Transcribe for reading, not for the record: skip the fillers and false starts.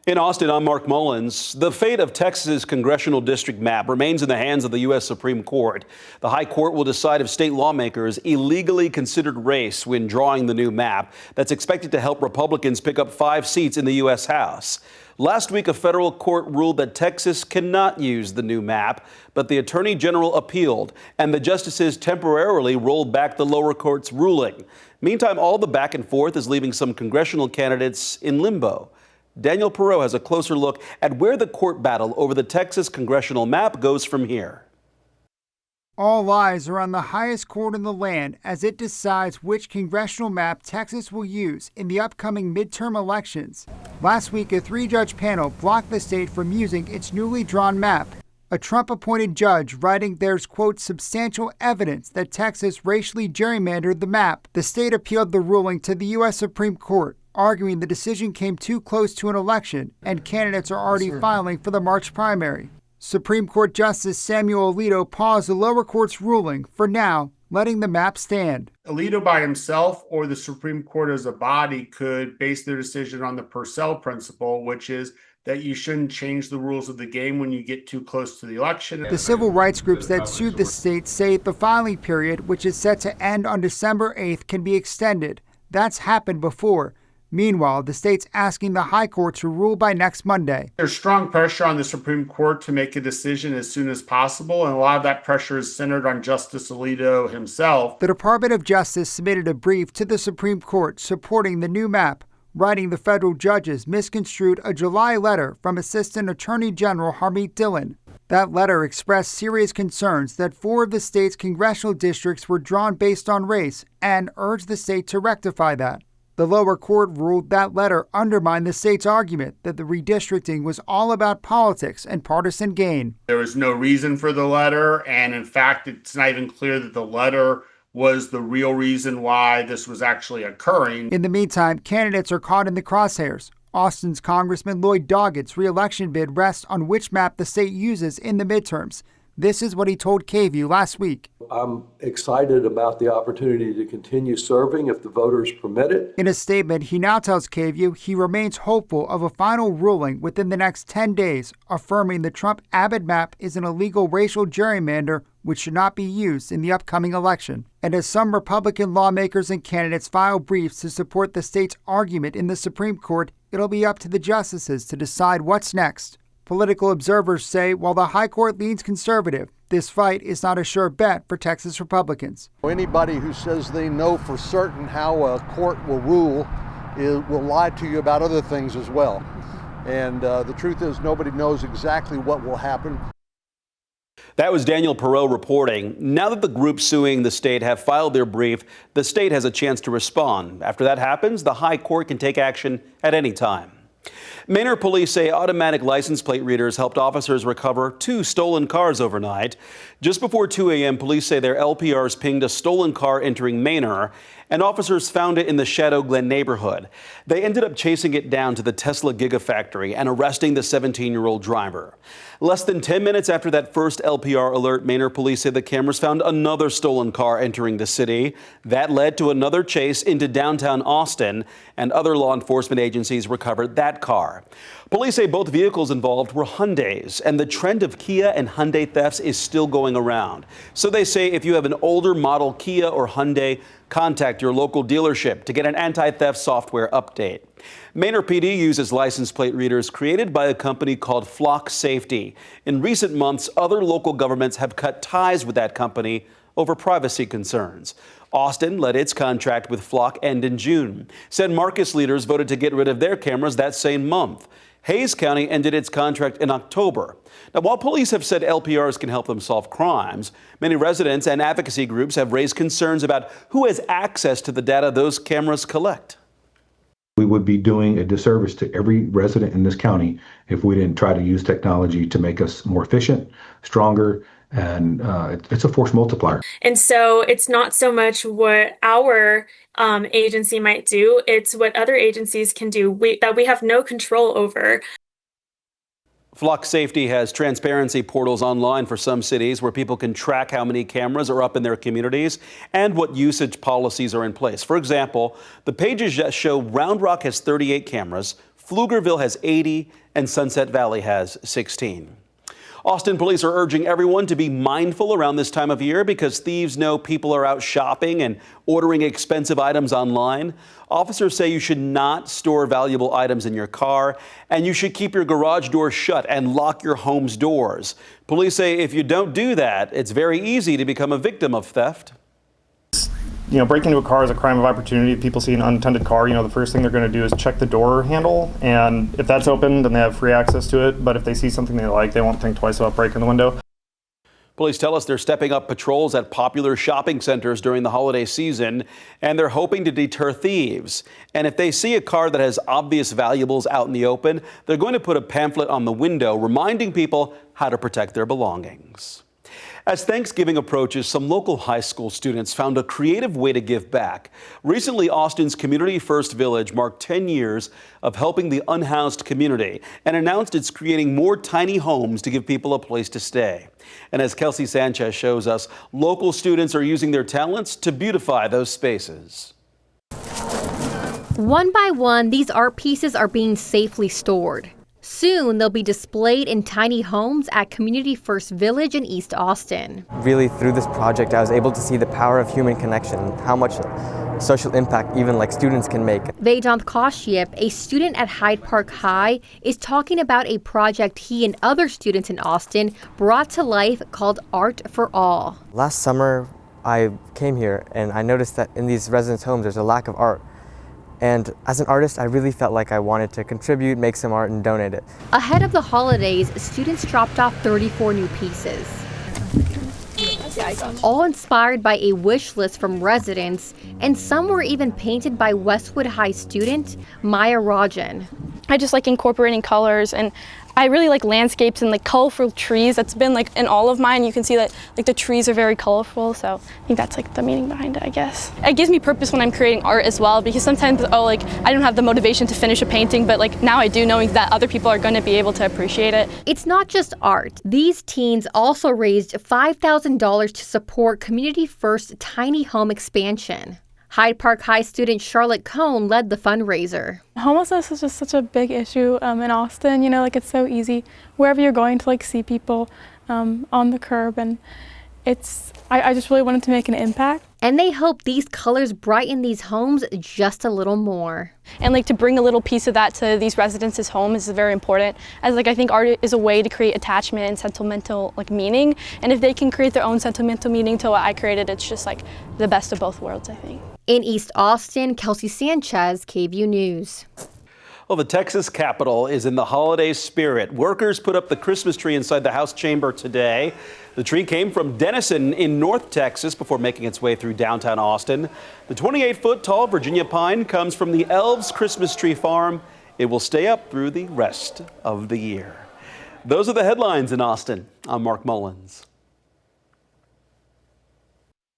In Austin, I'm Mark Mullins. The fate of Texas's congressional district map remains in the hands of the U.S. Supreme Court. The High Court will decide if state lawmakers illegally considered race when drawing the new map that's expected to help Republicans pick up 5 seats in the U.S. House. Last week, a federal court ruled that Texas cannot use the new map, but the Attorney General appealed, and the justices temporarily rolled back the lower court's ruling. Meantime, all the back and forth is leaving some congressional candidates in limbo. Daniel Perot has a closer look at where the court battle over the Texas congressional map goes from here. All eyes are on the highest court in the land as it decides which congressional map Texas will use in the upcoming midterm elections. Last week, a 3-judge panel blocked the state from using its newly drawn map. A Trump-appointed judge writing there's, quote, substantial evidence that Texas racially gerrymandered the map. The state appealed the ruling to the U.S. Supreme Court, arguing the decision came too close to an election and candidates are already filing for the March primary. Supreme Court Justice Samuel Alito paused the lower court's ruling for now, letting the map stand. Alito by himself or the Supreme Court as a body could base their decision on the Purcell principle, which is that you shouldn't change the rules of the game when you get too close to the election. The civil rights groups that sued the state say the filing period, which is set to end on December 8th, can be extended. That's happened before. Meanwhile, the state's asking the High Court to rule by next Monday. There's strong pressure on the Supreme Court to make a decision as soon as possible, and a lot of that pressure is centered on Justice Alito himself. The Department of Justice submitted a brief to the Supreme Court supporting the new map, writing the federal judges misconstrued a July letter from Assistant Attorney General Harmeet Dillon. That letter expressed serious concerns that 4 of the state's congressional districts were drawn based on race and urged the state to rectify that. The lower court ruled that letter undermined the state's argument that the redistricting was all about politics and partisan gain. There was no reason for the letter, and in fact, it's not even clear that the letter was the real reason why this was actually occurring. In the meantime, candidates are caught in the crosshairs. Austin's Congressman Lloyd Doggett's re-election bid rests on which map the state uses in the midterms. This is what he told KVUE last week. I'm excited about the opportunity to continue serving if the voters permit it. In a statement, he now tells KVUE he remains hopeful of a final ruling within the next 10 days, affirming the Trump-Abbott map is an illegal racial gerrymander which should not be used in the upcoming election. And as some Republican lawmakers and candidates file briefs to support the state's argument in the Supreme Court, it'll be up to the justices to decide what's next. Political observers say while the High Court leans conservative, this fight is not a sure bet for Texas Republicans. Anybody who says they know for certain how a court will rule will lie to you about other things as well. And the truth is nobody knows exactly what will happen. That was Daniel Perot reporting. Now that the groups suing the state have filed their brief, the state has a chance to respond. After that happens, the High Court can take action at any time. Manor police say automatic license plate readers helped officers recover 2 stolen cars overnight. Just before 2 a.m., police say their LPRs pinged a stolen car entering Manor, and officers found it in the Shadow Glen neighborhood. They ended up chasing it down to the Tesla Gigafactory and arresting the 17-year-old driver. Less than 10 minutes after that first LPR alert, Manor police say the cameras found another stolen car entering the city. That led to another chase into downtown Austin, and other law enforcement agencies recovered that car. Police say both vehicles involved were Hyundais, and the trend of Kia and Hyundai thefts is still going around. So they say if you have an older model Kia or Hyundai, contact your local dealership to get an anti-theft software update. Manor PD uses license plate readers created by a company called Flock Safety. In recent months, other local governments have cut ties with that company over privacy concerns. Austin let its contract with Flock end in June. San Marcos leaders voted to get rid of their cameras that same month. Hayes County ended its contract in October. Now, while police have said LPRs can help them solve crimes, many residents and advocacy groups have raised concerns about who has access to the data those cameras collect. We would be doing a disservice to every resident in this county if we didn't try to use technology to make us more efficient, stronger, and it's a force multiplier. And so it's not so much what our agency might do, it's what other agencies can do that we have no control over. Flock Safety has transparency portals online for some cities where people can track how many cameras are up in their communities and what usage policies are in place. For example, the pages show Round Rock has 38 cameras, Pflugerville has 80, and Sunset Valley has 16. Austin police are urging everyone to be mindful around this time of year because thieves know people are out shopping and ordering expensive items online. Officers say you should not store valuable items in your car, and you should keep your garage door shut and lock your home's doors. Police say if you don't do that, it's very easy to become a victim of theft. Breaking into a car is a crime of opportunity. If people see an unattended car, the first thing they're going to do is check the door handle. And if that's open, then they have free access to it. But if they see something they like, they won't think twice about breaking the window. Police tell us they're stepping up patrols at popular shopping centers during the holiday season, and they're hoping to deter thieves. And if they see a car that has obvious valuables out in the open, they're going to put a pamphlet on the window reminding people how to protect their belongings. As Thanksgiving approaches, some local high school students found a creative way to give back. Recently, Austin's Community First Village marked 10 years of helping the unhoused community and announced it's creating more tiny homes to give people a place to stay. And as Kelsey Sanchez shows us, local students are using their talents to beautify those spaces. One by one, these art pieces are being safely stored. Soon, they'll be displayed in tiny homes at Community First Village in East Austin. Really, through this project, I was able to see the power of human connection, how much social impact even students can make. Vedant Kashyap, a student at Hyde Park High, is talking about a project he and other students in Austin brought to life called Art for All. Last summer, I came here and I noticed that in these residence homes, there's a lack of art. And as an artist, I really felt like I wanted to contribute, make some art, and donate it. Ahead of the holidays, students dropped off 34 new pieces, all inspired by a wish list from residents, and some were even painted by Westwood High student Maya Rajan. I just like incorporating colors, and I really like landscapes and colorful trees. That's been in all of mine. You can see that the trees are very colorful, so I think that's the meaning behind it, I guess. It gives me purpose when I'm creating art as well, because sometimes I don't have the motivation to finish a painting, but now I do, knowing that other people are going to be able to appreciate it. It's not just art. These teens also raised $5,000 to support Community First tiny home expansion. Hyde Park High student Charlotte Cohn led the fundraiser. Homelessness is just such a big issue in Austin. It's so easy wherever you're going to see people on the curb, and I just really wanted to make an impact. And they hope these colors brighten these homes just a little more. And to bring a little piece of that to these residents' homes is very important, as I think art is a way to create attachment and sentimental meaning. And if they can create their own sentimental meaning to what I created, it's just the best of both worlds, I think. In East Austin, Kelsey Sanchez, KVUE News. Well, the Texas Capitol is in the holiday spirit. Workers put up the Christmas tree inside the House chamber today. The tree came from Denison in North Texas before making its way through downtown Austin. The 28-foot-tall Virginia pine comes from the Elves Christmas Tree Farm. It will stay up through the rest of the year. Those are the headlines in Austin. I'm Mark Mullins.